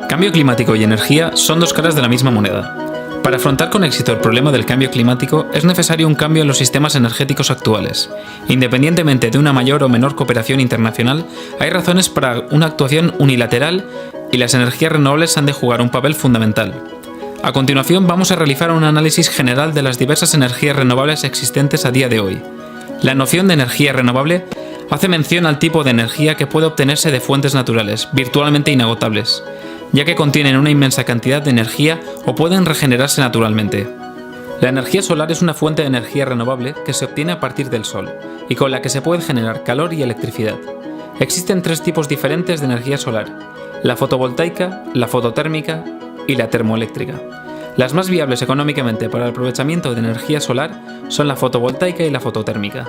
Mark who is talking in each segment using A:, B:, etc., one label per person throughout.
A: Cambio climático y energía son dos caras de la misma moneda. Para afrontar con éxito el problema del cambio climático es necesario un cambio en los sistemas energéticos actuales. Independientemente de una mayor o menor cooperación internacional, hay razones para una actuación unilateral y las energías renovables han de jugar un papel fundamental. A continuación vamos a realizar un análisis general de las diversas energías renovables existentes a día de hoy. La noción de energía renovable hace mención al tipo de energía que puede obtenerse de fuentes naturales, virtualmente inagotables, ya que contienen una inmensa cantidad de energía o pueden regenerarse naturalmente. La energía solar es una fuente de energía renovable que se obtiene a partir del sol y con la que se puede generar calor y electricidad. Existen tres tipos diferentes de energía solar: la fotovoltaica, la fototérmica y la termoeléctrica. Las más viables económicamente para el aprovechamiento de energía solar son la fotovoltaica y la fototérmica.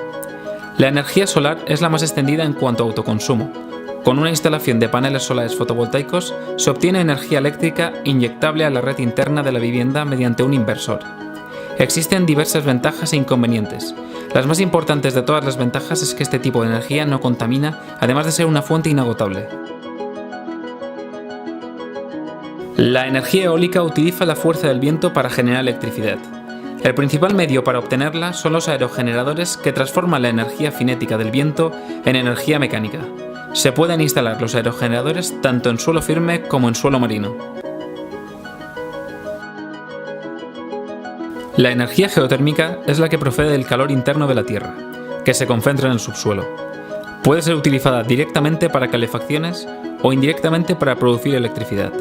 A: La energía solar es la más extendida en cuanto a autoconsumo. Con una instalación de paneles solares fotovoltaicos se obtiene energía eléctrica inyectable a la red interna de la vivienda mediante un inversor. Existen diversas ventajas e inconvenientes. Las más importantes de todas las ventajas es que este tipo de energía no contamina, además de ser una fuente inagotable. La energía eólica utiliza la fuerza del viento para generar electricidad. El principal medio para obtenerla son los aerogeneradores que transforman la energía cinética del viento en energía mecánica. Se pueden instalar los aerogeneradores tanto en suelo firme como en suelo marino. La energía geotérmica es la que procede del calor interno de la Tierra, que se concentra en el subsuelo. Puede ser utilizada directamente para calefacciones o indirectamente para producir electricidad.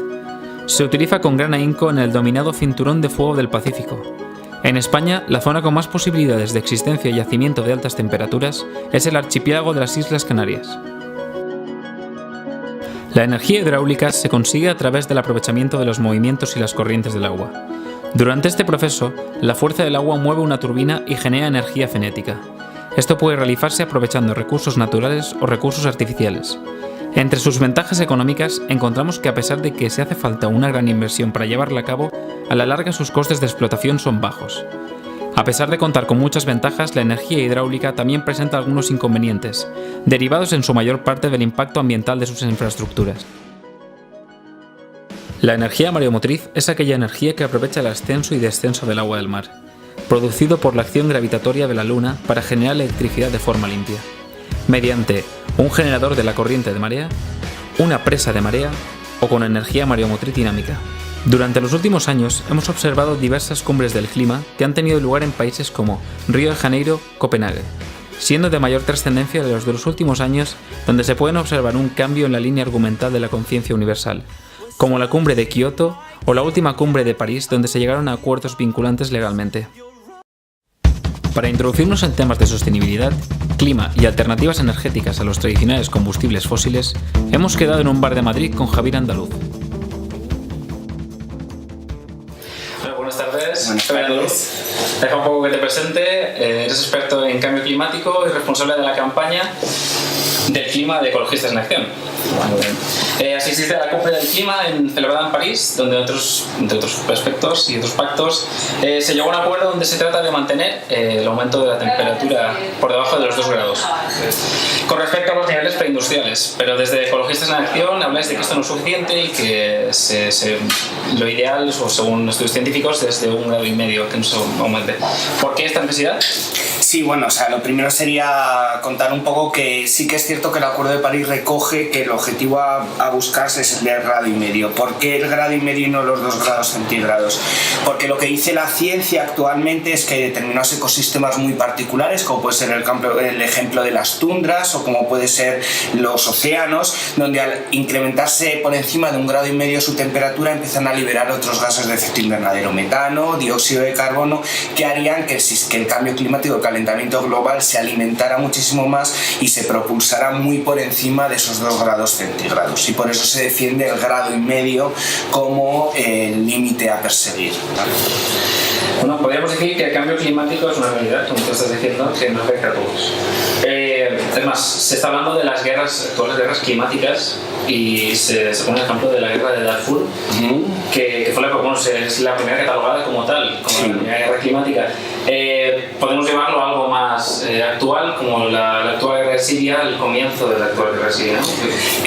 A: Se utiliza con gran ahínco en el denominado Cinturón de Fuego del Pacífico. En España, la zona con más posibilidades de existencia y yacimiento de altas temperaturas es el archipiélago de las Islas Canarias. La energía hidráulica se consigue a través del aprovechamiento de los movimientos y las corrientes del agua. Durante este proceso, la fuerza del agua mueve una turbina y genera energía cinética. Esto puede realizarse aprovechando recursos naturales o recursos artificiales. Entre sus ventajas económicas encontramos que a pesar de que se hace falta una gran inversión para llevarla a cabo, a la larga sus costes de explotación son bajos. A pesar de contar con muchas ventajas, la energía hidráulica también presenta algunos inconvenientes, derivados en su mayor parte del impacto ambiental de sus infraestructuras. La energía mareomotriz es aquella energía que aprovecha el ascenso y descenso del agua del mar, producido por la acción gravitatoria de la Luna para generar electricidad de forma limpia, mediante un generador de la corriente de marea, una presa de marea o con energía mareomotriz dinámica. Durante los últimos años hemos observado diversas cumbres del clima que han tenido lugar en países como Río de Janeiro, Copenhague, siendo de mayor trascendencia los de los últimos años donde se puede observar un cambio en la línea argumental de la conciencia universal, como la cumbre de Kioto o la última cumbre de París donde se llegaron a acuerdos vinculantes legalmente. Para introducirnos en temas de sostenibilidad, clima y alternativas energéticas a los tradicionales combustibles fósiles, hemos quedado en un bar de Madrid con Javier Andaluz. Buenas tardes, Javier Andaluz. Deja un poco que te presente. Eres experto en cambio climático y responsable de la campaña del clima de Ecologistas en Acción. Asististe a la cumbre del clima celebrada en París, donde entre otros aspectos y otros pactos se llegó a un acuerdo donde se trata de mantener el aumento de la temperatura por debajo de los 2 grados con respecto a los niveles preindustriales, pero desde Ecologistas en Acción habláis de que esto no es suficiente y que lo ideal, o según estudios científicos, desde 1,5 grados que no se aumente. ¿Por qué esta necesidad?
B: Sí, bueno, lo primero sería contar un poco que sí que es cierto que el Acuerdo de París recoge que el objetivo a buscarse es el del 1,5 grados. ¿Por qué el 1,5 grados y no los 2 grados centígrados? Porque lo que dice la ciencia actualmente es que hay determinados ecosistemas muy particulares, como puede ser el ejemplo de las tundras o como puede ser los océanos, donde al incrementarse por encima de 1,5 grados su temperatura empiezan a liberar otros gases de efecto invernadero, metano, dióxido de carbono, que harían que el cambio climático, el calentamiento global se alimentara muchísimo más y se propulsara muy por encima de esos 2 grados centígrados. Y por eso se defiende el 1,5 grados como el límite a perseguir.
A: Bueno, podríamos decir que el cambio climático es una realidad, como tú estás diciendo, que nos afecta a todos. Es más, se está hablando de las actuales guerras climáticas y se pone el ejemplo de la guerra de Darfur, que fue es la primera catalogada como tal, como la primera guerra climática. Podemos llamarlo algo más actual, como la actual guerra de Siria, el comienzo de la actual guerra de Siria, ¿no?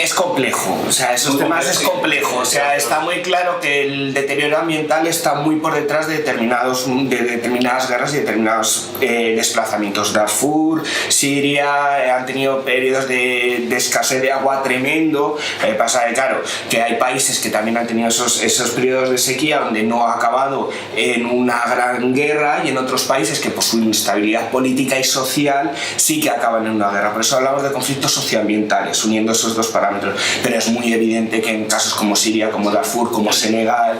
B: Es complejo, o sea, esos temas es complejo, o sea, está muy claro que el deterioro ambiental está muy por detrás de determinadas guerras y determinados desplazamientos. Darfur, Siria, han tenido periodos de escasez de agua tremendo. Pasa que, claro, que hay países que también han tenido esos periodos de sequía donde no ha acabado en una gran guerra, y en otros países que por su inestabilidad política y social sí que acaban en una guerra. Por eso hablamos de conflictos socioambientales, uniendo esos dos parámetros. Pero es muy evidente que en casos como Siria, como Darfur, como Senegal,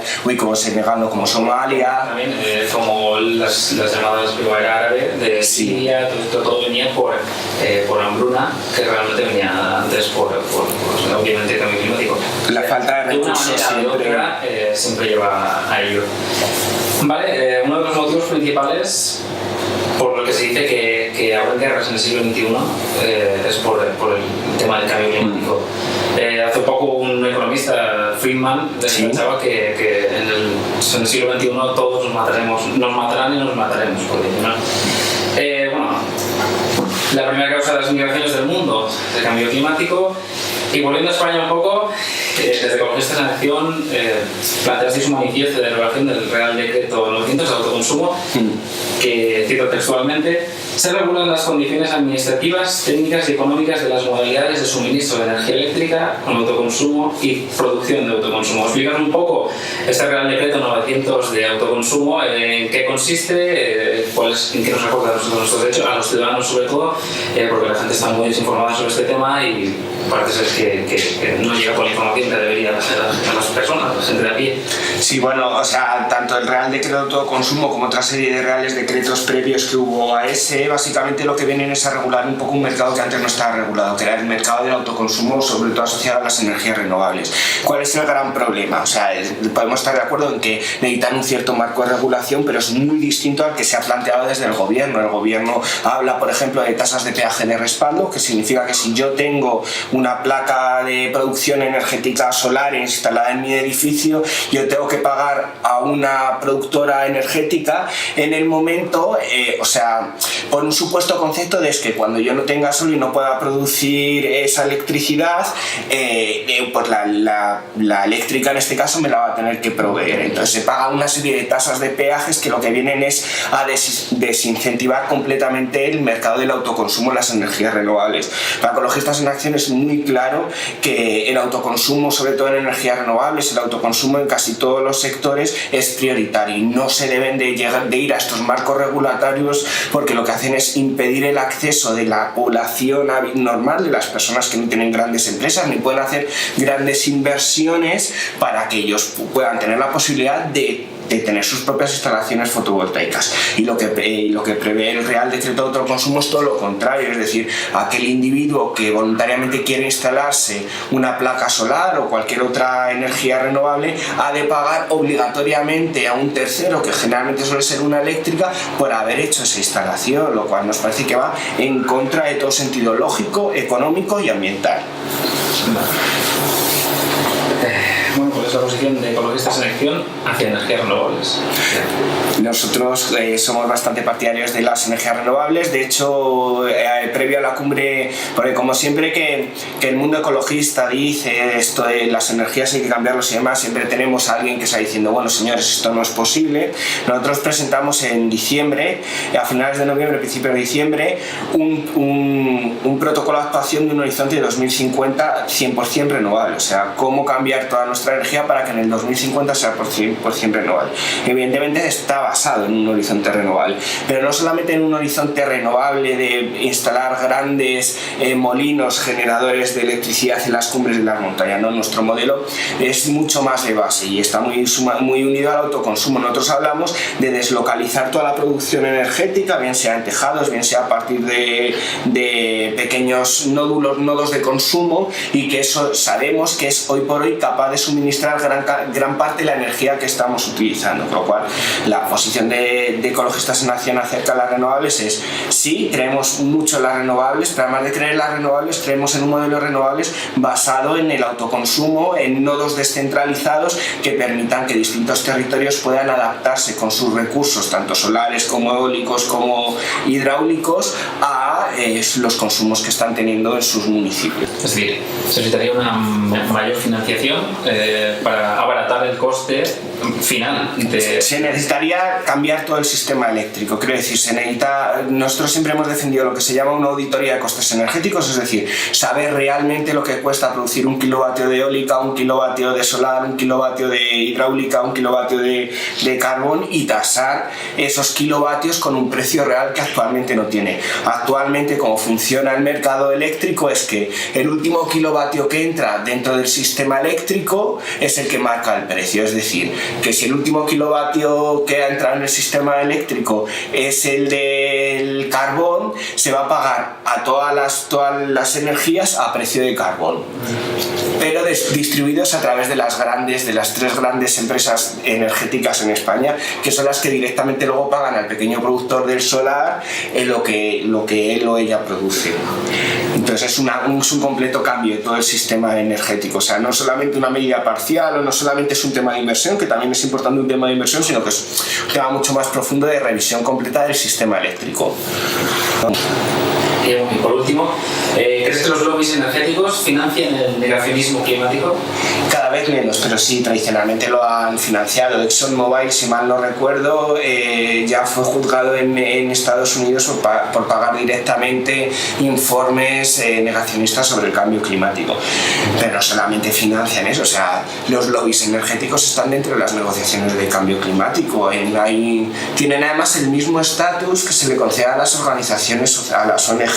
B: no, como Somalia...
A: También como las llamadas primavera árabe de Siria, todo venía por hambruna, que realmente venía antes por obviamente el cambio climático.
B: La falta de recursos
A: siempre lleva a ello. Vale, uno de los motivos principales por lo que se dice que habrá guerras en el siglo XXI es por el tema del cambio climático. Hace poco un economista, Friedman, pensaba que en el siglo XXI todos nos matarán y nos mataremos. Bueno, la primera causa de las migraciones del mundo es el cambio climático. Y volviendo a España un poco, desde Ecologistas en Acción planteasteis un manifiesto de derogación del Real Decreto 900 de autoconsumo, que, cito textualmente, se regulan las condiciones administrativas, técnicas y económicas de las modalidades de suministro de energía eléctrica con autoconsumo y producción de autoconsumo. Explicar un poco este Real Decreto 900 de autoconsumo, en qué consiste, en qué nos reporta a nosotros nuestros derechos, a los ciudadanos sobre todo, porque la gente está muy desinformada sobre este tema y parece ser que no llega con la información que debería a las personas, a la gente de a pie.
B: Sí, bueno, o sea, tanto el Real Decreto de Autoconsumo como otra serie de reales decretos previos que hubo a ese, básicamente lo que vienen es a regular un poco un mercado que antes no estaba regulado, que era el mercado del autoconsumo, sobre todo asociado a las energías renovables. ¿Cuál es el gran problema? O sea, podemos estar de acuerdo en que necesitan un cierto marco de regulación, pero es muy distinto al que se ha planteado desde el gobierno. El gobierno habla, por ejemplo, de tasas de peaje de respaldo, que significa que si yo tengo una placa de producción energética solar instalada en mi edificio, yo tengo que pagar a una productora energética en el momento, o sea, por un supuesto concepto de que cuando yo no tenga sol y no pueda producir esa electricidad, pues la eléctrica en este caso me la va a tener que proveer. Entonces se paga una serie de tasas de peajes que lo que vienen es a desincentivar completamente el mercado del autoconsumo en las energías renovables. Para Ecologistas en Acción es muy claro que el autoconsumo, sobre todo en energías renovables, el autoconsumo en casi todos los sectores es prioritario y no se deben de ir a estos marcos regulatorios, porque lo que hacen es impedir el acceso de la población normal, de las personas que no tienen grandes empresas ni pueden hacer grandes inversiones, para que ellos puedan tener la posibilidad de tener sus propias instalaciones fotovoltaicas. Y lo que prevé el Real Decreto de Autoconsumo es todo lo contrario, es decir, aquel individuo que voluntariamente quiere instalarse una placa solar o cualquier otra energía renovable ha de pagar obligatoriamente a un tercero, que generalmente suele ser una eléctrica, por haber hecho esa instalación, lo cual nos parece que va en contra de todo sentido lógico, económico y ambiental.
A: Bueno, ¿cuál es la posición de Ecologistas en Acción hacia energías renovables?
B: Nosotros somos bastante partidarios de las energías renovables. De hecho, previo a la cumbre, porque como siempre que el mundo ecologista dice esto de las energías hay que cambiarlos y demás, siempre tenemos a alguien que está diciendo, bueno señores, esto no es posible. Nosotros presentamos en diciembre, a finales de noviembre, principios de diciembre, un protocolo de actuación de un horizonte de 2050 100% renovable. O sea, cómo cambiar toda nuestra energía para que en el 2050 sea por 100% renovable. Evidentemente está basado en un horizonte renovable, pero no solamente en un horizonte renovable de instalar grandes molinos generadores de electricidad en las cumbres de las montañas, ¿no? Nuestro modelo es mucho más de base y está muy unido al autoconsumo. Nosotros hablamos de deslocalizar toda la producción energética, bien sea en tejados, bien sea a partir de pequeños nodos de consumo, y que eso sabemos que es hoy por hoy capaz de suministrar gran parte de la energía que estamos utilizando, con lo cual la posición de Ecologistas en Acción acerca de las renovables es sí, creemos mucho en las renovables, pero además de creer en las renovables, creemos en un modelo de renovables basado en el autoconsumo, en nodos descentralizados que permitan que distintos territorios puedan adaptarse con sus recursos, tanto solares como eólicos como hidráulicos, a los consumos que están teniendo en sus municipios.
A: Es decir, se necesitaría una mayor financiación para abaratar el coste final.
B: Se necesitaría cambiar todo el sistema eléctrico, quiero decir, nosotros siempre hemos defendido lo que se llama una auditoría de costes energéticos, es decir, saber realmente lo que cuesta producir un kilovatio de eólica, un kilovatio de solar, un kilovatio de hidráulica, un kilovatio de carbón, y tasar esos kilovatios con un precio real que actualmente no tiene. Actualmente, como funciona el mercado eléctrico, es que el último kilovatio que entra dentro del sistema eléctrico es el que marca el precio, es decir, que si el último kilovatio que ha entrado en el sistema eléctrico es el del carbón, se va a pagar a todas las energías a precio de carbón, pero distribuidos a través de las tres grandes empresas energéticas en España, que son las que directamente luego pagan al pequeño productor del solar en lo que él o ella produce. Entonces es un completo cambio de todo el sistema energético, o sea, no solamente una medida parcial o no solamente es un tema de inversión, que también es importante un tema de inversión, sino que es un tema mucho más profundo de revisión completa del sistema eléctrico.
A: Y por último, ¿crees que los lobbies energéticos financian el negacionismo climático?
B: Cada vez menos, pero sí, tradicionalmente lo han financiado. ExxonMobil, si mal no recuerdo, ya fue juzgado en Estados Unidos por pagar directamente informes negacionistas sobre el cambio climático. Pero no solamente financian eso, o sea, los lobbies energéticos están dentro de las negociaciones de cambio climático. Tienen además el mismo estatus que se le concede a las organizaciones, a las ONGs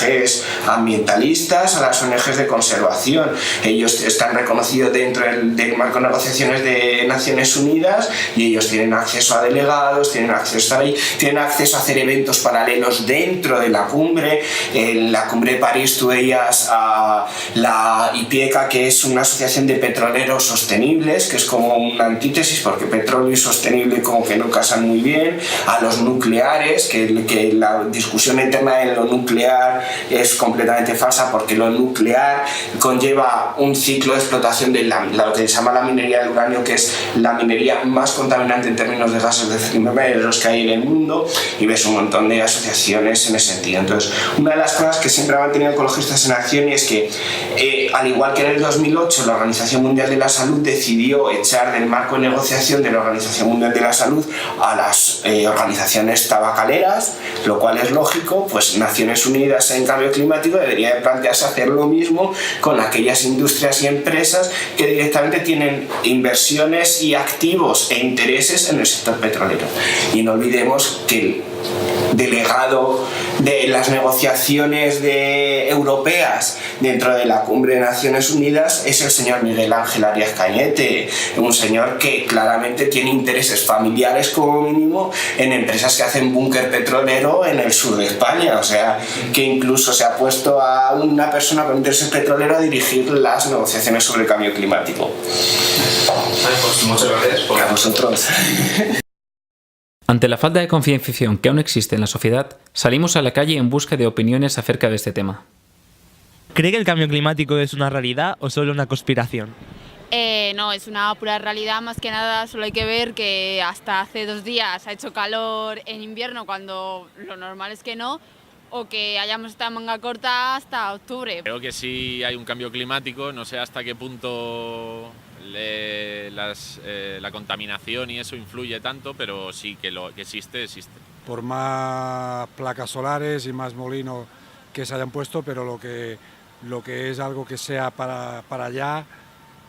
B: ambientalistas, a las ONGs de conservación. Ellos están reconocidos dentro del marco de negociaciones de Naciones Unidas y ellos tienen acceso a delegados, tienen acceso a hacer eventos paralelos dentro de la cumbre. En la cumbre de París tú veías a la IPIECA, que es una asociación de petroleros sostenibles, que es como una antítesis porque petróleo y sostenible como que no casan muy bien, a los nucleares, que la discusión interna de lo nuclear es completamente falsa porque lo nuclear conlleva un ciclo de explotación de lo que se llama la minería del uranio, que es la minería más contaminante en términos de gases de efecto invernadero que hay en el mundo, y ves un montón de asociaciones en ese sentido. Entonces, una de las cosas que siempre han tenido Ecologistas en Acción es que, al igual que en el 2008 la Organización Mundial de la Salud decidió echar del marco de negociación de la Organización Mundial de la Salud a las organizaciones tabacaleras, lo cual es lógico, pues Naciones Unidas en cambio climático debería de plantearse hacer lo mismo con aquellas industrias y empresas que directamente tienen inversiones y activos e intereses en el sector petrolero. Y no olvidemos que el delegado de las negociaciones europeas dentro de la Cumbre de Naciones Unidas es el señor Miguel Ángel Arias Cañete, un señor que claramente tiene intereses familiares como mínimo en empresas que hacen búnker petrolero en el sur de España, o sea, que incluso se ha puesto a una persona con intereses petroleros a dirigir las negociaciones sobre el cambio climático.
A: Pues muchas gracias.
B: A vosotros.
A: Ante la falta de concienciación que aún existe en la sociedad, salimos a la calle en busca de opiniones acerca de este tema.
C: ¿Cree que el cambio climático es una realidad o solo una conspiración?
D: No, es una pura realidad. Más que nada solo hay que ver que hasta hace 2 días ha hecho calor en invierno cuando lo normal es que no, o que hayamos estado en manga corta hasta octubre.
E: Creo que sí hay un cambio climático, no sé hasta qué punto la contaminación y eso influye tanto, pero sí que lo que existe.
F: Por más placas solares y más molinos que se hayan puesto, pero lo que es algo que sea para allá,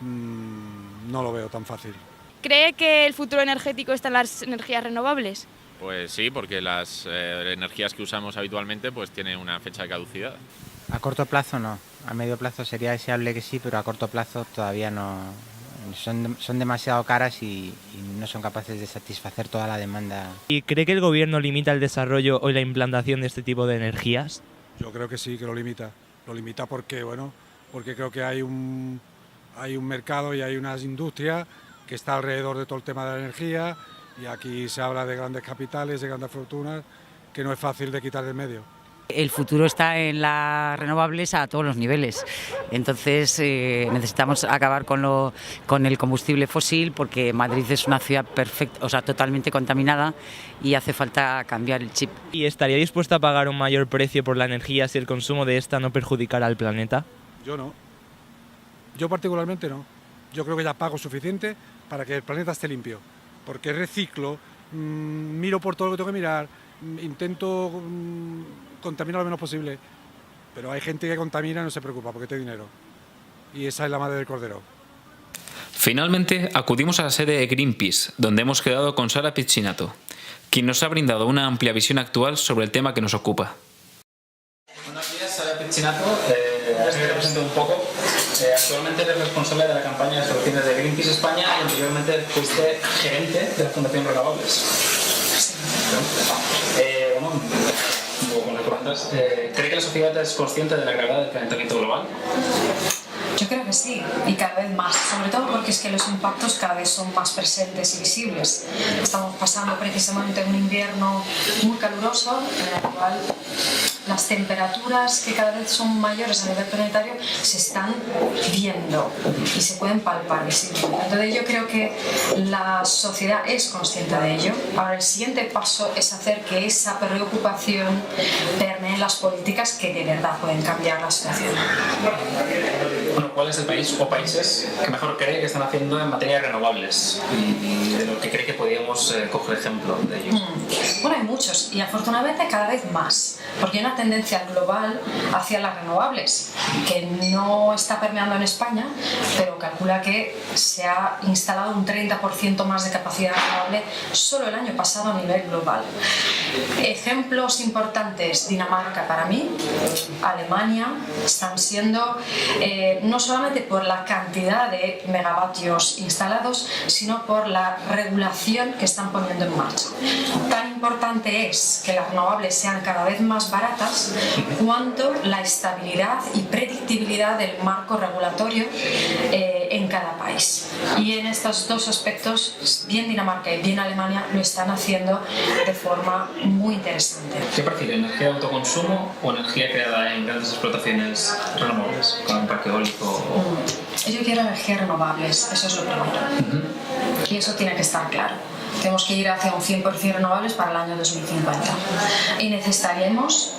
F: no lo veo tan fácil.
G: ¿Cree que el futuro energético está en las energías renovables?
E: Pues sí, porque las energías que usamos habitualmente pues tienen una fecha de caducidad.
H: A corto plazo no, a medio plazo sería deseable que sí, pero a corto plazo todavía no. Son demasiado caras y no son capaces de satisfacer toda la demanda.
C: ¿Y cree que el gobierno limita el desarrollo o la implantación de este tipo de energías?
F: Yo creo que sí, que lo limita. Lo limita porque creo que hay hay un mercado y hay unas industrias que está alrededor de todo el tema de la energía, y aquí se habla de grandes capitales, de grandes fortunas, que no es fácil de quitar del medio.
I: El futuro está en las renovables a todos los niveles, entonces necesitamos acabar con el combustible fósil, porque Madrid es una ciudad perfecta, o sea, totalmente contaminada, y hace falta cambiar el chip.
C: ¿Y estaría dispuesta a pagar un mayor precio por la energía si el consumo de esta no perjudicara al planeta?
F: Yo no. Yo particularmente no. Yo creo que ya pago suficiente para que el planeta esté limpio, porque reciclo, miro por todo lo que tengo que mirar, intento contaminar lo menos posible, pero hay gente que contamina y no se preocupa porque tiene dinero, y esa es la madre del cordero.
A: Finalmente, acudimos a la sede de Greenpeace, donde hemos quedado con Sara Piccinato, quien nos ha brindado una amplia visión actual sobre el tema que nos ocupa. Buenos días, Sara Piccinato. Te presento un poco. Actualmente eres responsable de la campaña de soluciones de Greenpeace España y anteriormente fuiste gerente de la Fundación Renovables. ¿Cree que la sociedad es consciente de la gravedad del calentamiento global?
J: Yo creo que sí, y cada vez más, sobre todo porque es que los impactos cada vez son más presentes y visibles. Estamos pasando precisamente un invierno muy caluroso, en el cual las temperaturas, que cada vez son mayores a nivel planetario, se están viendo y se pueden palpar visiblemente. Entonces yo creo que la sociedad es consciente de ello. Ahora el siguiente paso es hacer que esa preocupación permee en las políticas que de verdad pueden cambiar la situación.
A: Bueno, ¿cuál es el país o países que mejor cree que están haciendo en materia de renovables y de lo que cree que podríamos coger ejemplo de ellos?
J: Bueno, hay muchos, y afortunadamente cada vez más, porque hay una tendencia global hacia las renovables, que no está permeando en España, pero calcula que se ha instalado un 30% más de capacidad renovable solo el año pasado a nivel global. Ejemplos importantes: Dinamarca para mí, Alemania, están siendo no solamente por la cantidad de megavatios instalados, sino por la regulación que están poniendo en marcha. Tan importante es que las renovables sean cada vez más baratas cuanto la estabilidad y predictibilidad del marco regulatorio en cada país. Y en estos dos aspectos, bien Dinamarca y bien Alemania lo están haciendo de forma muy interesante.
A: ¿Qué prefiere, energía de autoconsumo o energía creada en grandes explotaciones renovables, como un parque eólico?
J: Yo quiero energías renovables, eso es lo primero. Y eso tiene que estar claro. Tenemos que ir hacia un 100% renovables para el año 2050. Y necesitaremos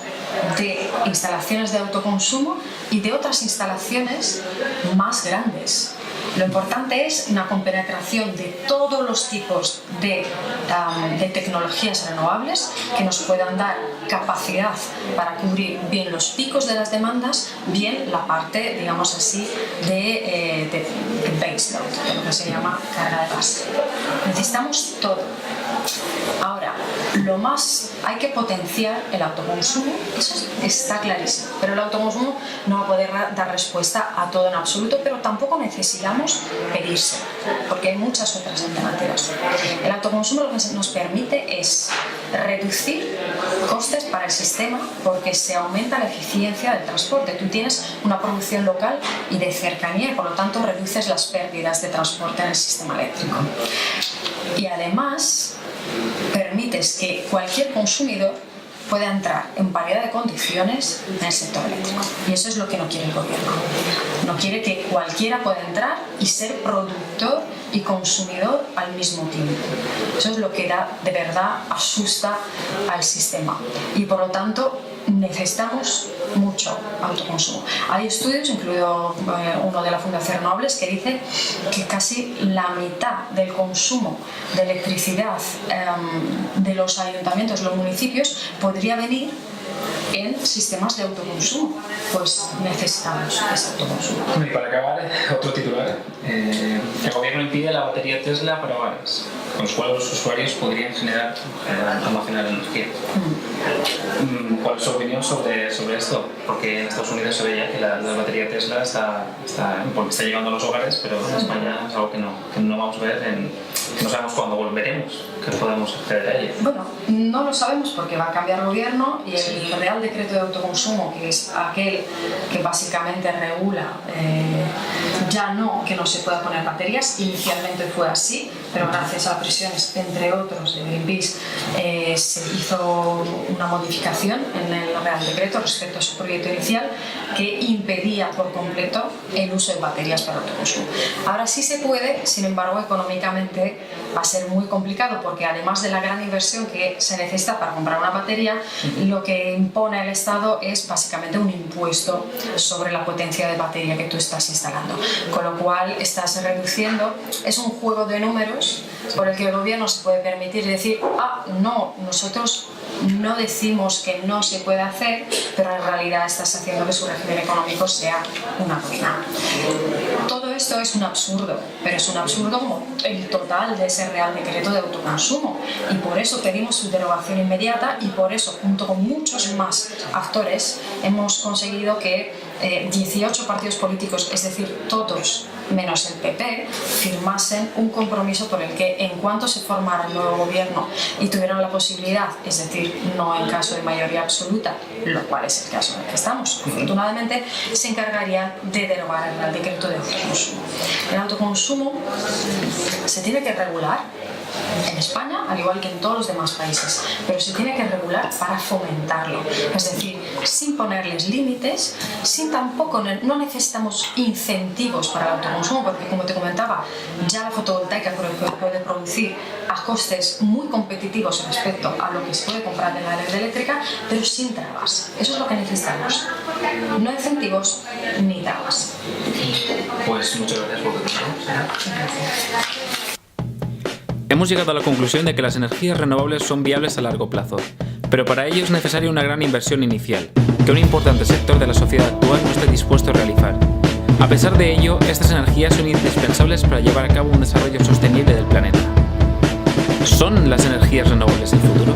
J: de instalaciones de autoconsumo y de otras instalaciones más grandes. Lo importante es una compenetración de todos los tipos de tecnologías renovables que nos puedan dar capacidad para cubrir bien los picos de las demandas, bien la parte, digamos así, de baseload, de lo que se llama carga de base. Necesitamos todo. Ahora, lo más, hay que potenciar el autoconsumo, eso está clarísimo, pero el autoconsumo no va a poder dar respuesta a todo en absoluto, pero tampoco necesitamos pedirse, porque hay muchas otras alternativas. El autoconsumo lo que nos permite es reducir costes para el sistema, porque se aumenta la eficiencia del transporte. Tú tienes una producción local y de cercanía, y por lo tanto reduces las pérdidas de transporte en el sistema eléctrico. Y además permites que cualquier consumidor pueda entrar en paridad de condiciones en el sector eléctrico. Y eso es lo que no quiere el gobierno. No quiere que cualquiera pueda entrar y ser productor y consumidor al mismo tiempo. Eso es lo que de verdad asusta al sistema. Y por lo tanto necesitamos mucho autoconsumo. Hay estudios, incluido uno de la Fundación Renovables, que dice que casi la mitad del consumo de electricidad de los ayuntamientos, los municipios, podría venir en sistemas de autoconsumo. Pues necesitamos ese autoconsumo.
A: Y para acabar, otro titular. El gobierno impide la batería Tesla para hogares, con los cuales los usuarios podrían almacenar energía. ¿Cuál es su opinión sobre esto? Porque en Estados Unidos se veía que la batería Tesla está llegando a los hogares, pero en España es algo que no vamos a ver, que no sabemos cuándo volveremos, que podemos acceder a ella.
J: Bueno, no lo sabemos porque va a cambiar el gobierno, y el Real Decreto de Autoconsumo, que es aquel que básicamente regula ya no que no se pueda poner baterías, inicialmente fue así, pero gracias a presiones, entre otros, de Greenpeace, se hizo una modificación en el Real Decreto respecto a su proyecto inicial que impedía por completo el uso de baterías para autoconsumo. Ahora sí se puede, sin embargo, económicamente va a ser muy complicado porque además de la gran inversión que se necesita para comprar una batería, lo que impone el Estado es básicamente un impuesto sobre la potencia de batería que tú estás instalando, con lo cual estás reduciendo. Es un juego de números por el que el gobierno se puede permitir decir, no, nosotros no decimos que no se puede hacer, pero en realidad estás haciendo que su régimen económico sea una ruina. Todo esto es un absurdo, pero es un absurdo como el total de ese Real Decreto de autoconsumo, y por eso pedimos su derogación inmediata, y por eso, junto con muchos más actores, hemos conseguido que 18 partidos políticos, es decir, todos menos el PP, firmasen un compromiso por el que en cuanto se formara el nuevo gobierno y tuvieran la posibilidad, es decir, no en caso de mayoría absoluta, lo cual es el caso en el que estamos, afortunadamente, se encargarían de derogar el Real Decreto de autoconsumo. El autoconsumo se tiene que regular en España, al igual que en todos los demás países, pero se tiene que regular para fomentarlo, es decir, sin ponerles límites, sin tampoco, no necesitamos incentivos para el autoconsumo, porque como te comentaba, ya la fotovoltaica puede producir a costes muy competitivos respecto a lo que se puede comprar en la red eléctrica, pero sin trabas. Eso es lo que necesitamos, no incentivos ni trabas.
A: Pues muchas gracias por tu tiempo. Hemos llegado a la conclusión de que las energías renovables son viables a largo plazo, pero para ello es necesaria una gran inversión inicial, que un importante sector de la sociedad actual no esté dispuesto a realizar. A pesar de ello, estas energías son indispensables para llevar a cabo un desarrollo sostenible del planeta. ¿Son las energías renovables el futuro?